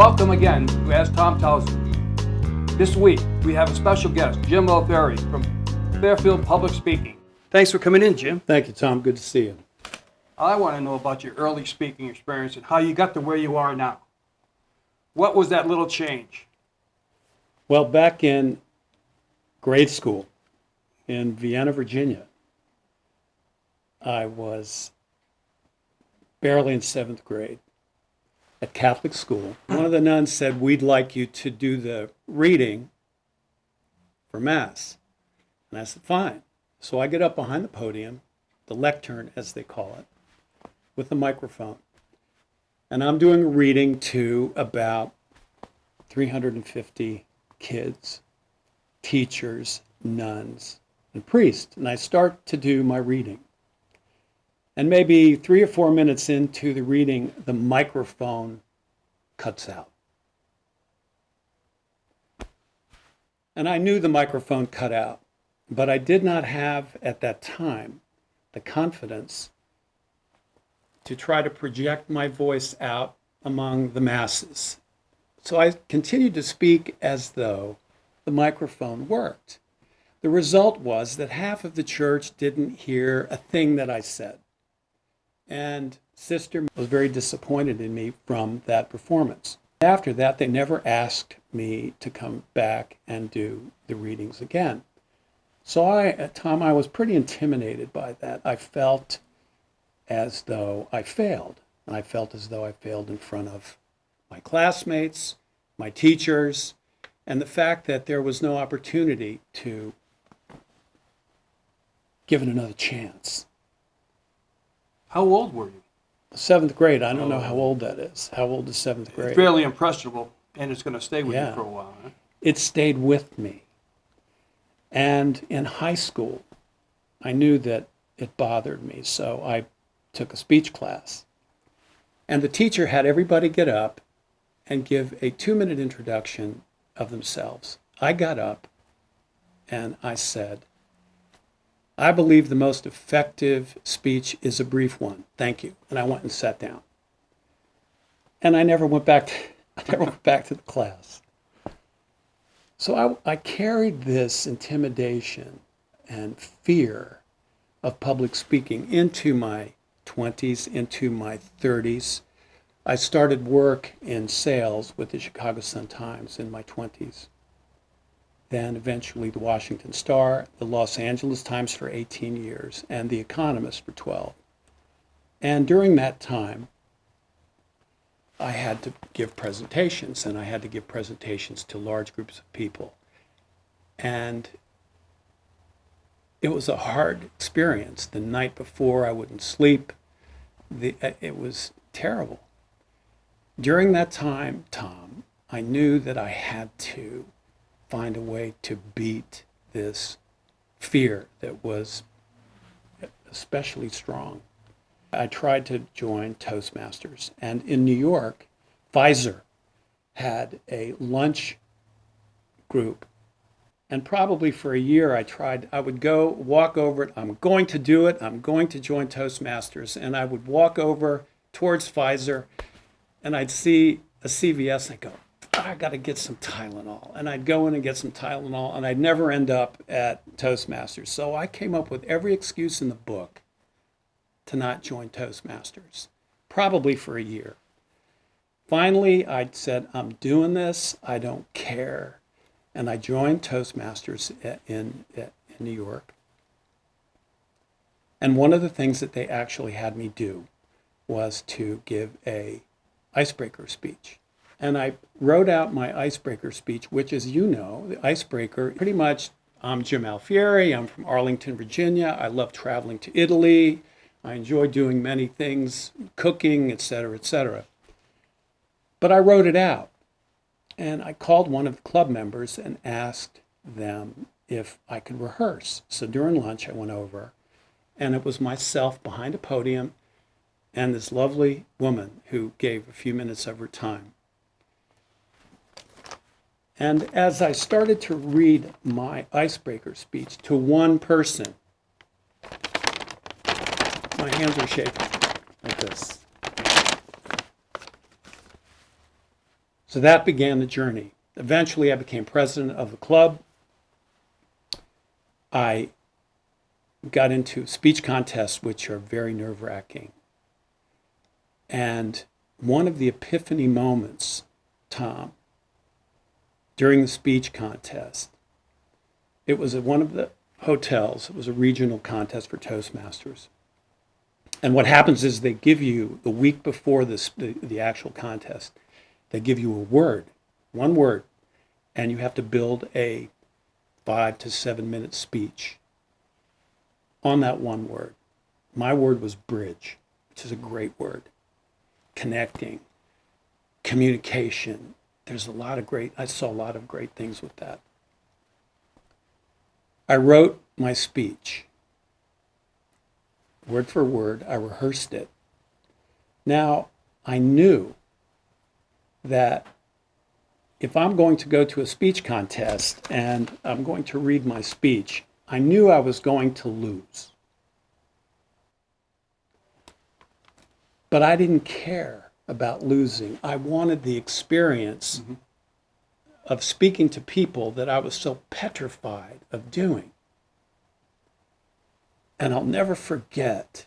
Welcome again, as Thom tells you. This week, we have a special guest, Jim Alfieri from Fairfield Public Speaking. Thanks for coming in, Jim. Thank you, Tom. Good to see you. I want to know about your early speaking experience and how you got to where you are now. What was that little change? Well, back in grade school in Vienna, Virginia, I was barely in 7th grade at Catholic school. One of the nuns said, "We'd like you to do the reading for Mass." And I said, "Fine." So I get up behind the podium, the lectern as they call it, with a microphone. And I'm doing a reading to about 350 kids, teachers, nuns, and priests. And I start to do my reading. And maybe 3 or 4 minutes into the reading, the microphone cuts out. And I knew the microphone cut out, but I did not have at that time the confidence to try to project my voice out among the masses. So I continued to speak as though the microphone worked. The result was that half of the church didn't hear a thing that I said. And Sister was very disappointed in me from that performance. After that, they never asked me to come back and do the readings again. So at Tom, I was pretty intimidated by that. I felt as though I failed. And I felt as though I failed in front of my classmates, my teachers, and the fact that there was no opportunity to give it another chance. How old were you? 7th grade. I don't know how old that is. How old is 7th grade? Fairly impressionable, and it's going to stay with Yeah. you for a while, huh? It stayed with me. And in high school, I knew that it bothered me, so I took a speech class. And the teacher had everybody get up and give a 2-minute introduction of themselves. I got up and I said, "I believe the most effective speech is a brief one. Thank you." And I went and sat down. And I never went back to the class. So I carried this intimidation and fear of public speaking into my 20s, into my 30s. I started work in sales with the Chicago Sun-Times in my 20s. Then eventually the Washington Star, the Los Angeles Times for 18 years, and the Economist for 12. And during that time, I had to give presentations, and I had to give presentations to large groups of people. And it was a hard experience. The night before, I wouldn't sleep. It was terrible. During that time, Tom, I knew that I had to find a way to beat this fear that was especially strong. I tried to join Toastmasters, and in New York, Pfizer had a lunch group, and probably for a year I would go walk over it, I'm going to do it, I'm going to join Toastmasters, and I would walk over towards Pfizer, and I'd see a CVS, and I'd go, "I got to get some Tylenol." And I'd go in and get some Tylenol, and I'd never end up at Toastmasters. So I came up with every excuse in the book to not join Toastmasters, probably for a year. Finally, I said, "I'm doing this. I don't care." And I joined Toastmasters in New York. And one of the things that they actually had me do was to give a icebreaker speech. And I wrote out my icebreaker speech, which, as you know, the icebreaker, pretty much, I'm Jim Alfieri, I'm from Arlington, Virginia, I love traveling to Italy, I enjoy doing many things, cooking, et cetera, But I wrote it out, and I called one of the club members and asked them if I could rehearse. So during lunch, I went over, and it was myself behind a podium and this lovely woman who gave a few minutes of her time. And as I started to read my icebreaker speech to one person, my hands are shaking like this. So that began the journey. Eventually, I became president of the club. I got into speech contests, which are very nerve-wracking. And one of the epiphany moments, Thom, during the speech contest, it was at one of the hotels. It was a regional contest for Toastmasters. And what happens is they give you, the week before the actual contest, they give you a word, one word, and you have to build a 5 to 7 minute speech on that one word. My word was bridge, which is a great word. Connecting, communication. I saw a lot of great things with that. I wrote my speech, word for word. I rehearsed it. Now, I knew that if I'm going to go to a speech contest and I'm going to read my speech, I knew I was going to lose. But I didn't care about losing. I wanted the experience of speaking to people that I was so petrified of doing. And I'll never forget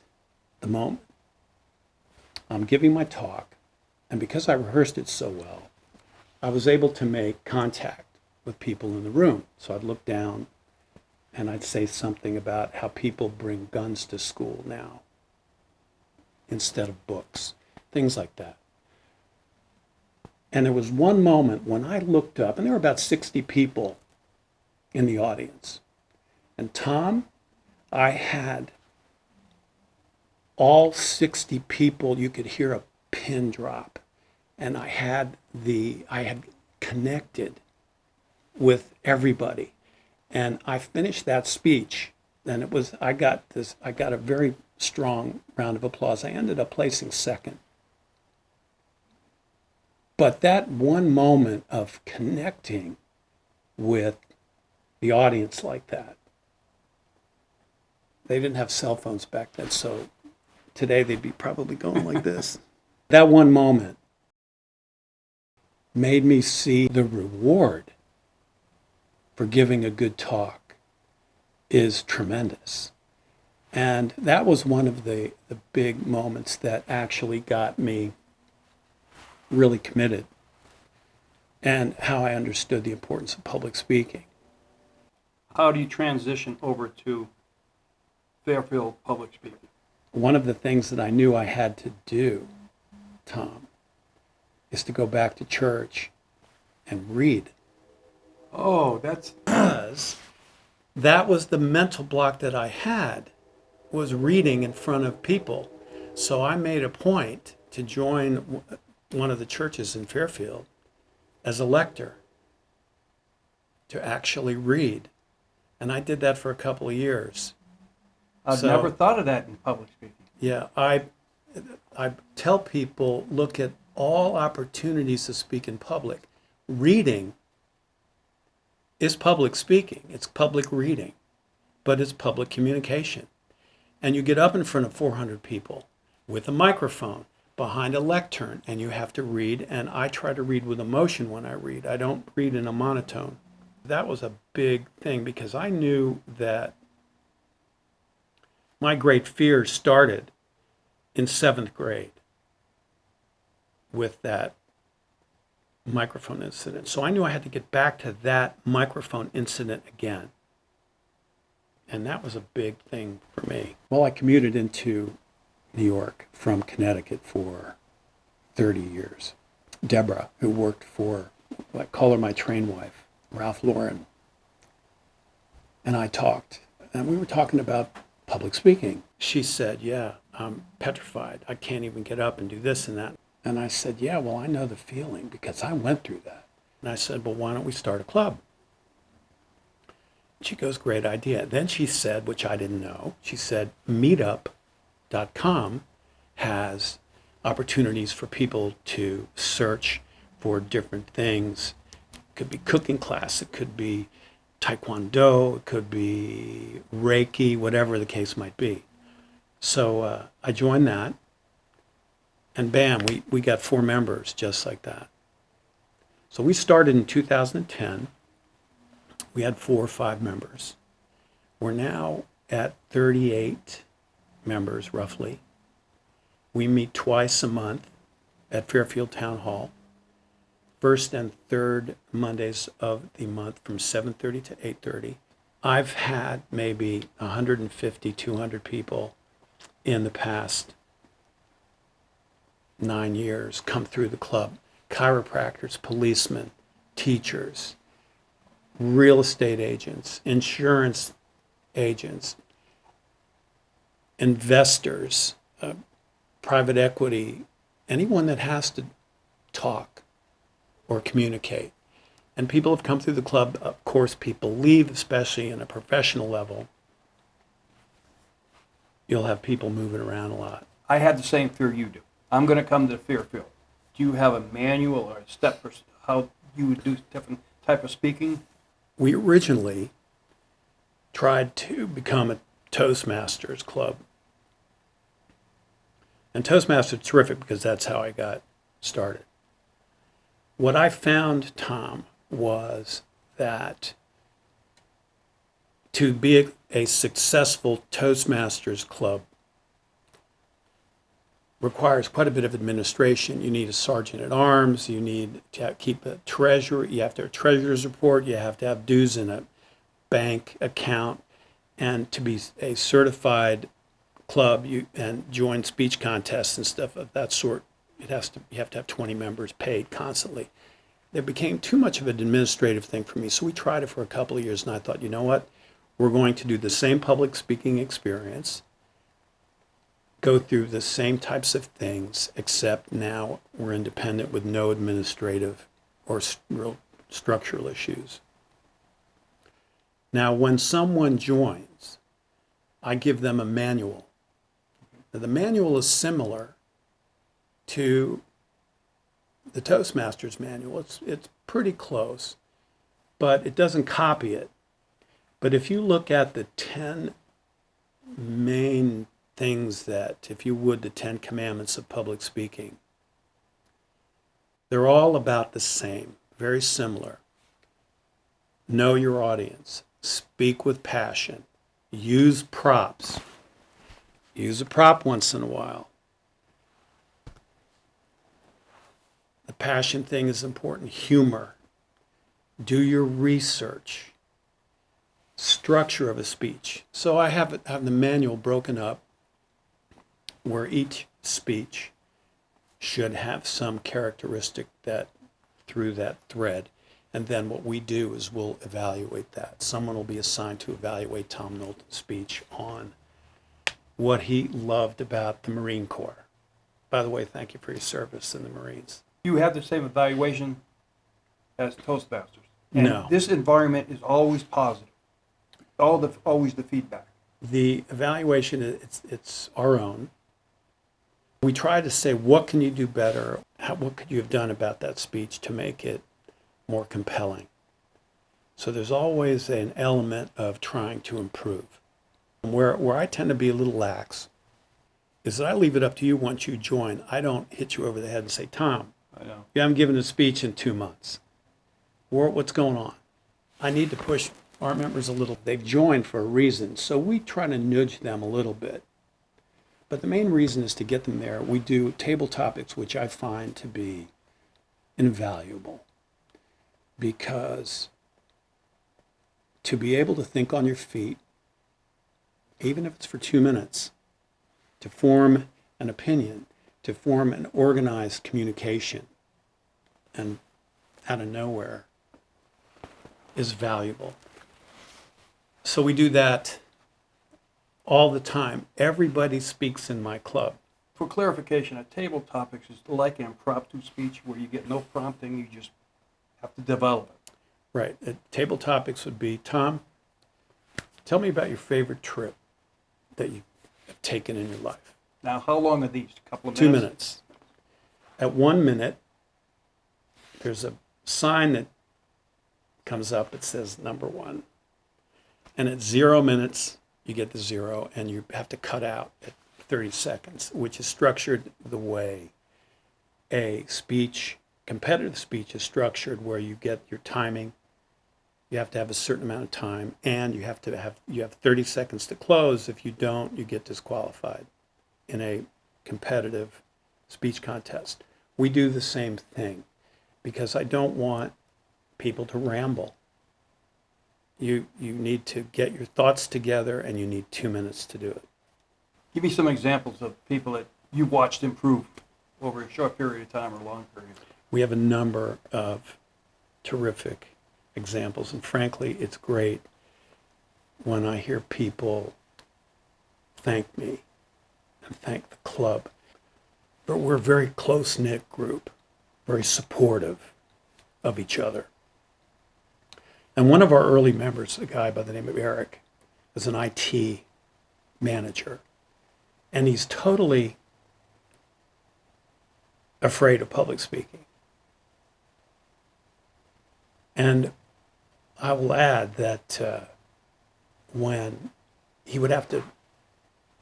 the moment. I'm giving my talk, and because I rehearsed it so well, I was able to make contact with people in the room. So I'd look down and I'd say something about how people bring guns to school now instead of books, things like that. And there was one moment when I looked up, and there were about 60 people in the audience. And Thom, I had all 60 people, you could hear a pin drop. And I had connected with everybody. And I finished that speech, and I got a very strong round of applause. I ended up placing second. But that one moment of connecting with the audience like that, they didn't have cell phones back then, so today they'd be probably going like this. That one moment made me see the reward for giving a good talk is tremendous. And that was one of the big moments that actually got me really committed, and how I understood the importance of public speaking. How do you transition over to Fairfield public speaking? One of the things that I knew I had to do, Thom, is to go back to church and read. Oh, that's... Because that was the mental block that I had, was reading in front of people. So I made a point to join one of the churches in Fairfield as a lector, to actually read. And I did that for a couple of years. I've never thought of that in public speaking. Yeah, I tell people, look at all opportunities to speak in public. Reading is public speaking. It's public reading, but it's public communication. And you get up in front of 400 people with a microphone behind a lectern, and you have to read, and I try to read with emotion when I read. I don't read in a monotone. That was a big thing, because I knew that my great fear started in 7th grade with that microphone incident. So I knew I had to get back to that microphone incident again. And that was a big thing for me. Well, I commuted into New York from Connecticut for 30 years. Deborah, who worked for, I call her my train wife, Ralph Lauren, and I talked. And we were talking about public speaking. She said, yeah, I'm petrified. I can't even get up and do this and that. And I said, yeah, well, I know the feeling because I went through that. And I said, well, why don't we start a club? She goes, great idea. Then she said, which I didn't know, she said, meetup.com has opportunities for people to search for different things. It could be cooking class, it could be Taekwondo, it could be Reiki, whatever the case might be. So I joined that, and bam, we got 4 members just like that. So we started in 2010. We had 4 or 5 members. We're now at 38 members, roughly. We meet twice a month at Fairfield Town Hall, first and third Mondays of the month from 7:30 to 8:30. I've had maybe 150, 200 people in the past 9 years come through the club. Chiropractors, policemen, teachers, real estate agents, insurance agents, investors, private equity, anyone that has to talk or communicate. And people have come through the club. Of course, people leave, especially in a professional level. You'll have people moving around a lot. I had the same fear you do. I'm going to come to Fairfield. Do you have a manual or a step for how you would do different type of speaking? We originally tried to become a Toastmasters club. And Toastmasters is terrific because that's how I got started. What I found, Thom, was that to be a successful Toastmasters club requires quite a bit of administration. You need a sergeant at arms, you need to keep a treasurer, you have to have a treasurer's report, you have to have dues in a bank account, and to be a certified club and join speech contests and stuff of that sort, you have to have 20 members paid constantly. It became too much of an administrative thing for me, so we tried it for a couple of years, and I thought, you know what, we're going to do the same public speaking experience, go through the same types of things, except now we're independent with no administrative or real structural issues. Now, when someone joins, I give them a manual. Now, the manual is similar to the Toastmasters manual. It's pretty close, but it doesn't copy it. But if you look at the 10 main things that, if you would, the 10 commandments of public speaking, they're all about the same, very similar. Know your audience, speak with passion, use props, use a prop once in a while. The passion thing is important. Humor, do your research, structure of a speech. So I have the manual broken up where each speech should have some characteristic that through that thread. And then what we do is we'll evaluate that. Someone will be assigned to evaluate Thom Knowlton's speech on what he loved about the Marine Corps. By the way, thank you for your service in the Marines. You have the same evaluation as Toastmasters. And No. this environment is always positive. Always the feedback. The evaluation, it's our own. We try to say, what can you do better? What could you have done about that speech to make it more compelling? So there's always an element of trying to improve. Where I tend to be a little lax is that I leave it up to you once you join. I don't hit you over the head and say, Thom, I know. you haven't given a speech in 2 months. What's going on? I need to push our members a little. They've joined for a reason, so we try to nudge them a little bit. But the main reason is to get them there. We do table topics, which I find to be invaluable, because to be able to think on your feet, even if it's for 2 minutes, to form an opinion, to form an organized communication, and out of nowhere, is valuable. So we do that all the time. Everybody speaks in my club. For clarification, a table topics is like an impromptu speech where you get no prompting, you just have to develop it. Right. Table topics would be, Thom, tell me about your favorite trip that you've taken in your life. Now, how long are these? A couple of 2 minutes? minutes. At 1 minute, there's a sign that comes up that says number 1. And at 0 minutes, you get the 0, and you have to cut out at 30 seconds, which is structured the way a speech competitive speech is structured where you get your timing. You have to have a certain amount of time, and you have 30 seconds to close. If you don't, you get disqualified in a competitive speech contest. We do the same thing because I don't want people to ramble. You need to get your thoughts together, and you need 2 minutes to do it. Give me some examples of people that you watched improve over a short period of time or a long period. We have a number of terrific examples, and frankly, it's great when I hear people thank me and thank the club. But we're a very close-knit group, very supportive of each other. And one of our early members, a guy by the name of Eric, is an IT manager. And he's totally afraid of public speaking. And I will add that when he would have to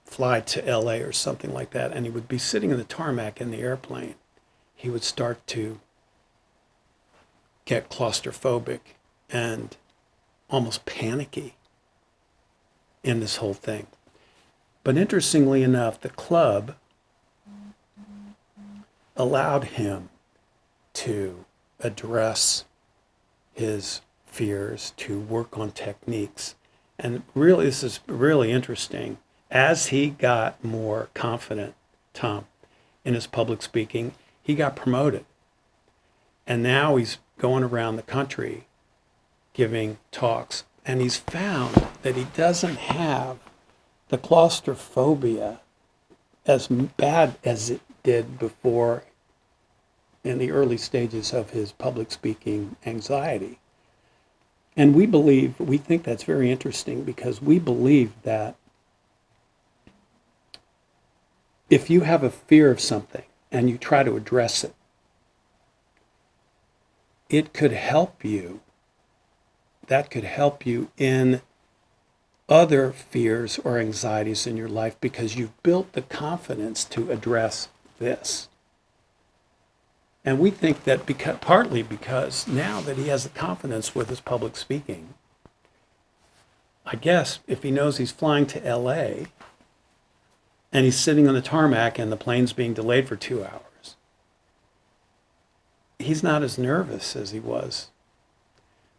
fly to LA or something like that, and he would be sitting in the tarmac in the airplane, he would start to get claustrophobic and almost panicky in this whole thing. But interestingly enough, the club allowed him to address his fears, to work on techniques. And really, this is really interesting. As he got more confident, Thom, in his public speaking, he got promoted. And now he's going around the country giving talks. And he's found that he doesn't have the claustrophobia as bad as it did before in the early stages of his public speaking anxiety. And we think that's very interesting because we believe that if you have a fear of something and you try to address it, it could help you. That could help you in other fears or anxieties in your life because you've built the confidence to address this. And we think that partly because now that he has the confidence with his public speaking, I guess if he knows he's flying to LA and he's sitting on the tarmac and the plane's being delayed for 2 hours, he's not as nervous as he was.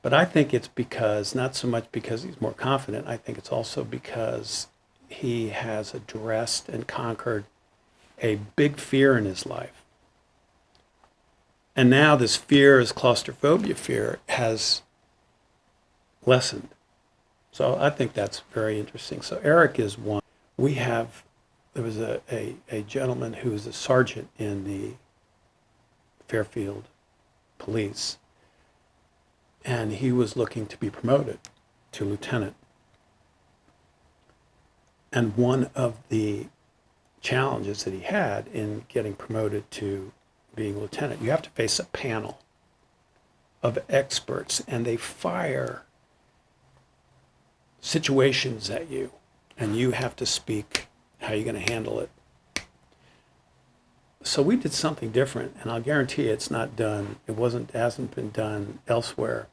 But I think it's because, not so much because he's more confident, I think it's also because he has addressed and conquered a big fear in his life. And now this fear, his claustrophobia fear, has lessened. So I think that's very interesting. So Eric is one. There was a gentleman who was a sergeant in the Fairfield police, and he was looking to be promoted to lieutenant. And one of the challenges that he had in getting promoted to being lieutenant, you have to face a panel of experts, and they fire situations at you, and you have to speak how you're going to handle it. So we did something different, and I'll guarantee it's not done. Hasn't been done elsewhere.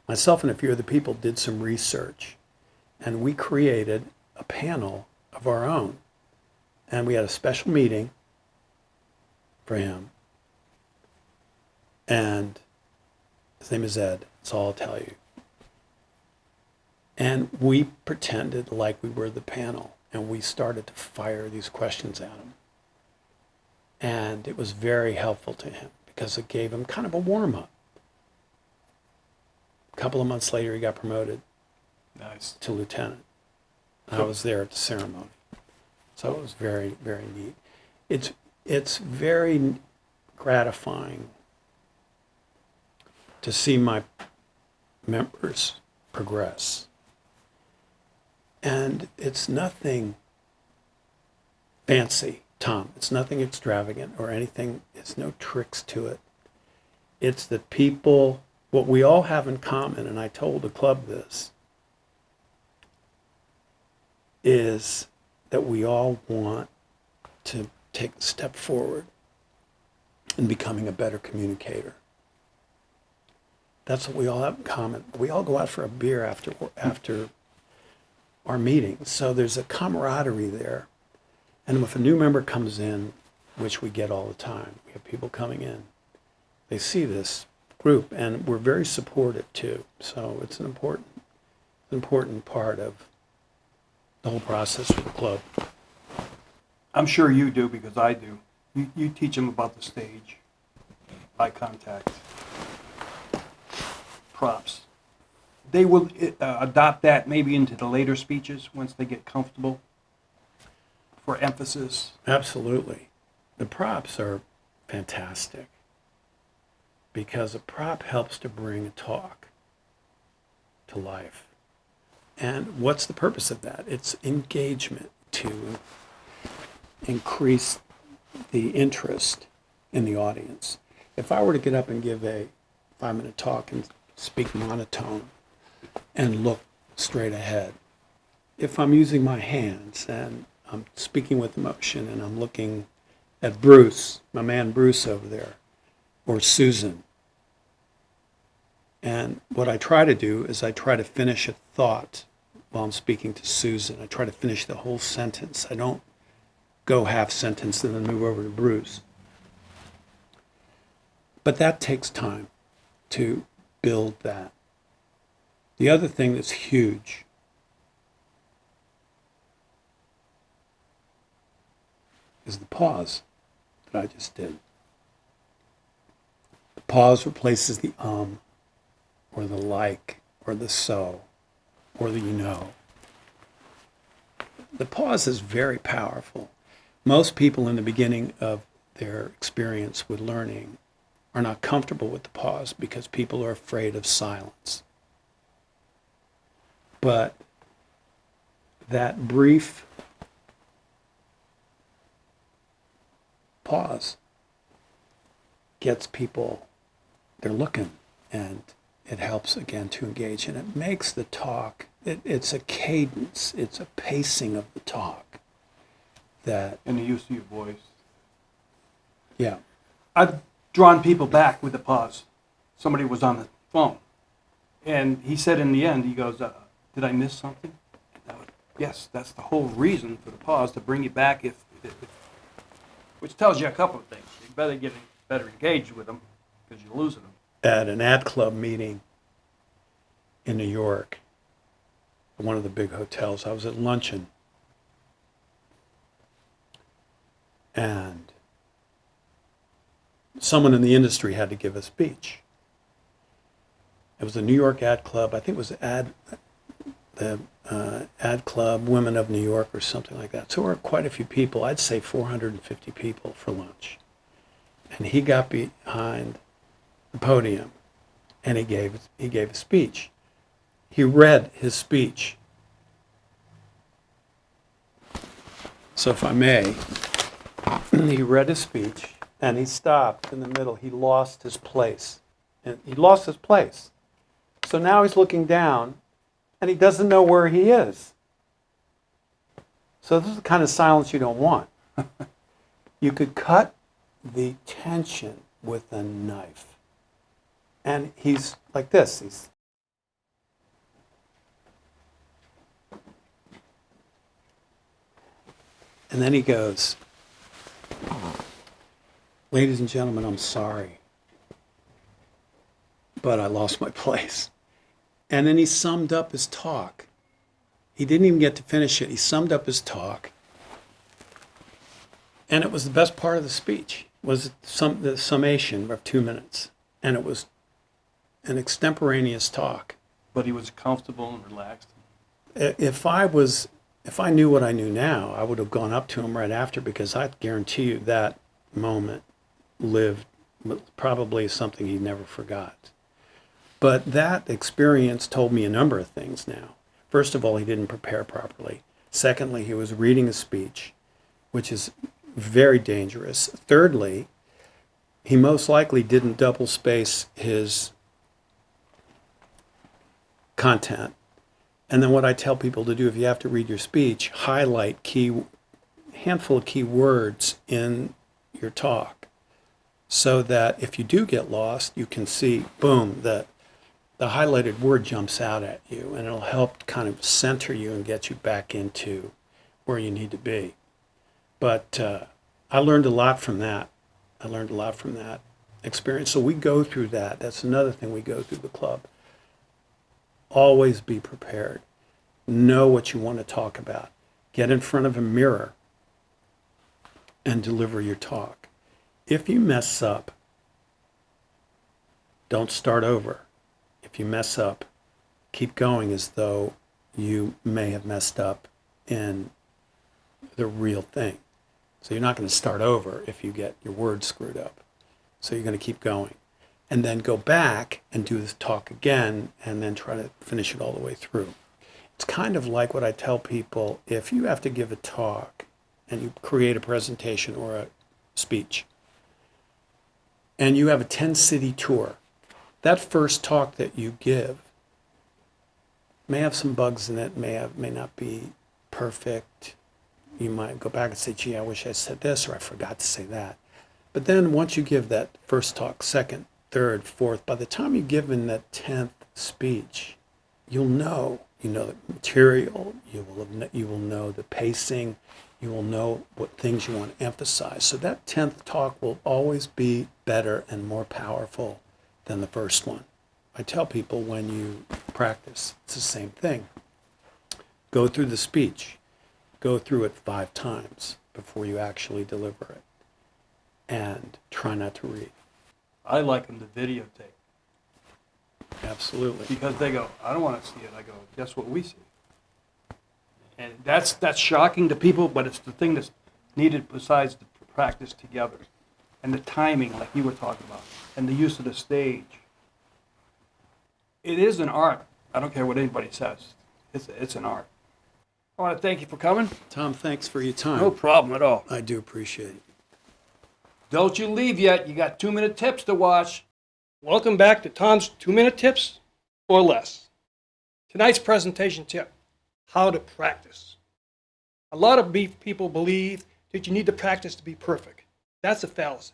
Myself and a few other people did some research, and we created a panel of our own. And we had a special meeting for him. And his name is Ed. That's all I'll tell you. And we pretended like we were the panel, and we started to fire these questions at him. And it was very helpful to him because it gave him kind of a warm-up. A couple of months later, he got promoted to lieutenant. I was there at the ceremony. So it was very, very neat. It's very gratifying to see my members progress. And it's nothing fancy, Thom. It's nothing extravagant or anything. It's no tricks to it. It's that people, what we all have in common, and I told the club this, is that we all want to take a step forward and becoming a better communicator. That's what we all have in common. We all go out for a beer after our meetings. So there's a camaraderie there. And if a new member comes in, which we get all the time, we have people coming in, they see this group, and we're very supportive too. So it's an important part of the whole process for the club. I'm sure you do, because I do. You teach them about the stage, eye contact, props. They will adopt that maybe into the later speeches once they get comfortable, for emphasis. Absolutely. The props are fantastic because a prop helps to bring a talk to life. And what's the purpose of that? It's engagement, to increase the interest in the audience. If I were to get up and give a 5-minute talk and speak monotone and look straight ahead, if I'm using my hands and I'm speaking with emotion and I'm looking at Bruce, my man Bruce over there, or Susan, and what I try to do is I try to finish a thought while I'm speaking to Susan. I try to finish the whole sentence. I don't go half sentence and then move over to Bruce. But that takes time to build that. The other thing that's huge is the pause that I just did. The pause replaces the or the like or the so or the you know. The pause is very powerful. Most people in the beginning of their experience with learning are not comfortable with the pause because people are afraid of silence. But that brief pause gets people, they're looking, and it helps again to engage, and it makes the talk, it's a cadence, it's a pacing of the talk that... And the use of your voice. Yeah. I've drawn people back with the pause. Somebody was on the phone, and he said in the end, he goes, did I miss something? Yes, that's the whole reason for the pause, to bring you back, which tells you a couple of things. You better get better engaged with them, because you're losing them. At an ad club meeting in New York, one of the big hotels, I was at luncheon, and someone in the industry had to give a speech. It was a New York ad club. I think it was the ad club Women of New York or something like that. So there were quite a few people. I'd say 450 people for lunch. And he got behind the podium and he gave a speech. He read his speech. So if I may, he read his speech and he stopped in the middle. He lost his place. And he lost his place. So now he's looking down and he doesn't know where he is. So this is the kind of silence you don't want. You could cut the tension with a knife. And he's like this. And then he goes, ladies and gentlemen, I'm sorry, but I lost my place. And then he summed up his talk. He didn't even get to finish it. He summed up his talk. And it was the best part of the speech, was the summation of 2 minutes. And it was an extemporaneous talk. But he was comfortable and relaxed. If I knew what I knew now, I would have gone up to him right after, because I guarantee you that moment lived probably something he never forgot. But that experience told me a number of things now. First of all, he didn't prepare properly. Secondly, he was reading a speech, which is very dangerous. Thirdly, he most likely didn't double space his content. And then what I tell people to do, if you have to read your speech, highlight handful of key words in your talk so that if you do get lost, you can see, boom, the highlighted word jumps out at you, and it'll help kind of center you and get you back into where you need to be. But I learned a lot from that. I learned a lot from that experience. So we go through that. That's another thing we go through the club. Always be prepared. Know what you want to talk about. Get in front of a mirror and deliver your talk. If you mess up, don't start over. If you mess up, keep going as though you may have messed up in the real thing. So you're not going to start over if you get your words screwed up. So you're going to keep going. And then go back and do this talk again and then try to finish it all the way through. It's kind of like what I tell people, if you have to give a talk and you create a presentation or a speech, and you have a 10-city tour, that first talk that you give may have some bugs in it, may not be perfect. You might go back and say, gee, I wish I said this, or I forgot to say that. But then once you give that first talk, second, third, fourth, by the time you give in that 10th speech, you'll know. You know the material, you will know the pacing, you will know what things you want to emphasize. So that 10th talk will always be better and more powerful than the first one. I tell people when you practice, it's the same thing. Go through the speech. Go through it 5 times before you actually deliver it. And try not to read. I like them to videotape. Absolutely. Because they go, I don't want to see it. I go, guess what we see? And that's shocking to people, but it's the thing that's needed besides the practice together. And the timing, like you were talking about, and the use of the stage. It is an art. I don't care what anybody says. It's an art. I want to thank you for coming. Thom, thanks for your time. No problem at all. I do appreciate it. Don't you leave yet. You got 2-minute tips to watch. Welcome back to Thom's 2-minute tips or less. Tonight's presentation tip, how to practice. A lot of people believe that you need to practice to be perfect. That's a fallacy.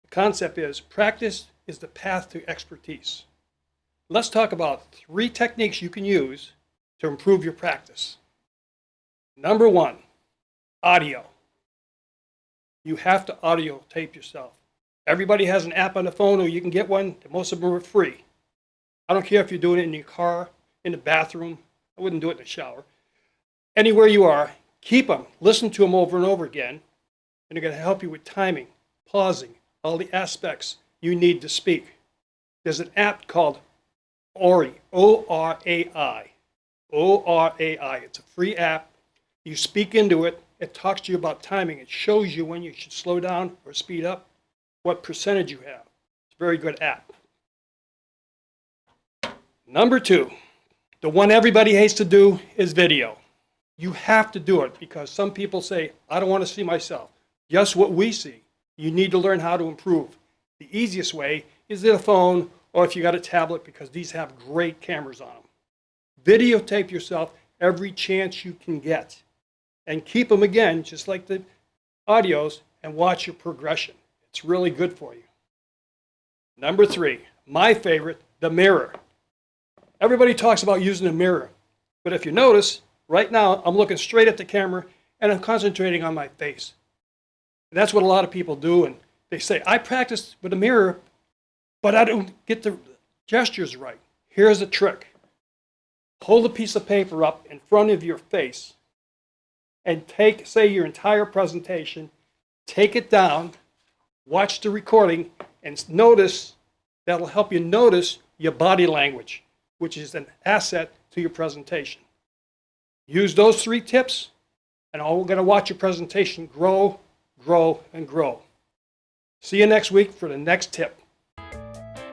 The concept is practice is the path to expertise. Let's talk about 3 techniques you can use to improve your practice. Number 1, audio. You have to audio tape yourself. Everybody has an app on the phone, or you can get one. Most of them are free. I don't care if you're doing it in your car, in the bathroom. I wouldn't do it in the shower. Anywhere you are, keep them. Listen to them over and over again, and they're going to help you with timing, pausing, all the aspects you need to speak. There's an app called Ori, O-R-A-I. O-R-A-I. It's a free app. You speak into it. It talks to you about timing. It shows you when you should slow down or speed up, what percentage you have. It's a very good app. Number 2, the one everybody hates to do is video. You have to do it because some people say, I don't want to see myself. Guess what we see? You need to learn how to improve. The easiest way is the phone, or if you got a tablet, because these have great cameras on them. Videotape yourself every chance you can get. And keep them again, just like the audios, and watch your progression. It's really good for you. Number 3, my favorite, the mirror. Everybody talks about using a mirror, but if you notice, right now I'm looking straight at the camera and I'm concentrating on my face. And that's what a lot of people do, and they say, I practice with a mirror, but I don't get the gestures right. Here's a trick. Hold a piece of paper up in front of your face and take, say, your entire presentation, take it down, watch the recording, and notice, that'll help you notice your body language, which is an asset to your presentation. Use those 3 tips, and we're going to watch your presentation grow, grow, and grow. See you next week for the next tip.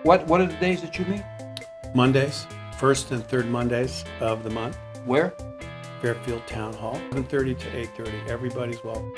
What are the days that you meet? Mondays, first and third Mondays of the month. Where? Fairfield Town Hall, 7:30 to 8:30. Everybody's welcome.